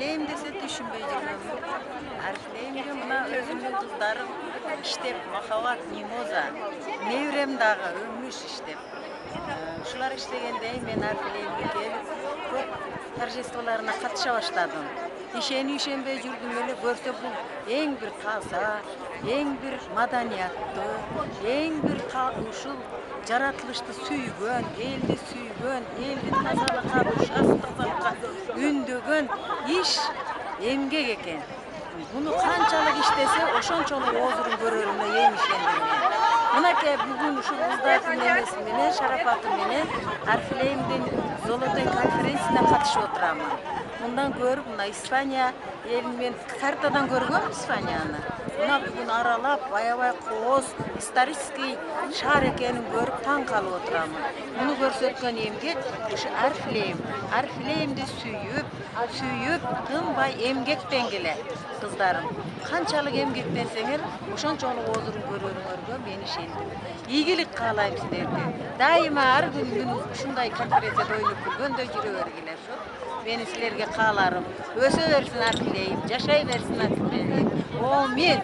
арфилейм десе ишенбей жүргөнмүн. Арфилеймге мына өзүмдүн кыздарым иштеп, махабат, мимоза, небирем дагы өмүш иштеп. Ушулар иштегенде мен арфилеймге келип, көп торжестволоруна катыша баштадым. Ишенбей жүрдүм эле, көрсө бул эң бир таза, эң бир маданияттуу, эң бир ушул жаратылышты сүйгөн, элди сүйгөн, элдин тазалыкка, башастыкка үндөгөн иш эмгек экен. Буну канчалык иштесе, ошончолук оозурун көрөрүмө эң ишендим мен. Мынакей бүгүн ушул кыздардын эмеси менен, шарапаты менен арфилеймдин золотой конференциясына катышып отурамын. Мындан көрүп, мына Испания элин мен картадан көргөм Испанияны. Мына бүгүн аралап, аябай кооз, исторический шаар экенин көрүп таң калып отурамын. Муну көрсөткөн эмгек ушу арфилейм. Арфилеймди сүйүп, тынбай эмгектен келет, кыздарым. Канчалык эмгектенсеңер, ошончолук оозурун көрөрүңөргө мен ишендим. Ийгилик каалайм силерге. Дайыма ар күнү ушундай конференцияда ойноп күлгөндөй жүрө бергиле ушу. Менин силерге кааларым. Өсө берсин арфилейм, жашай берсин арфилейм. Амин.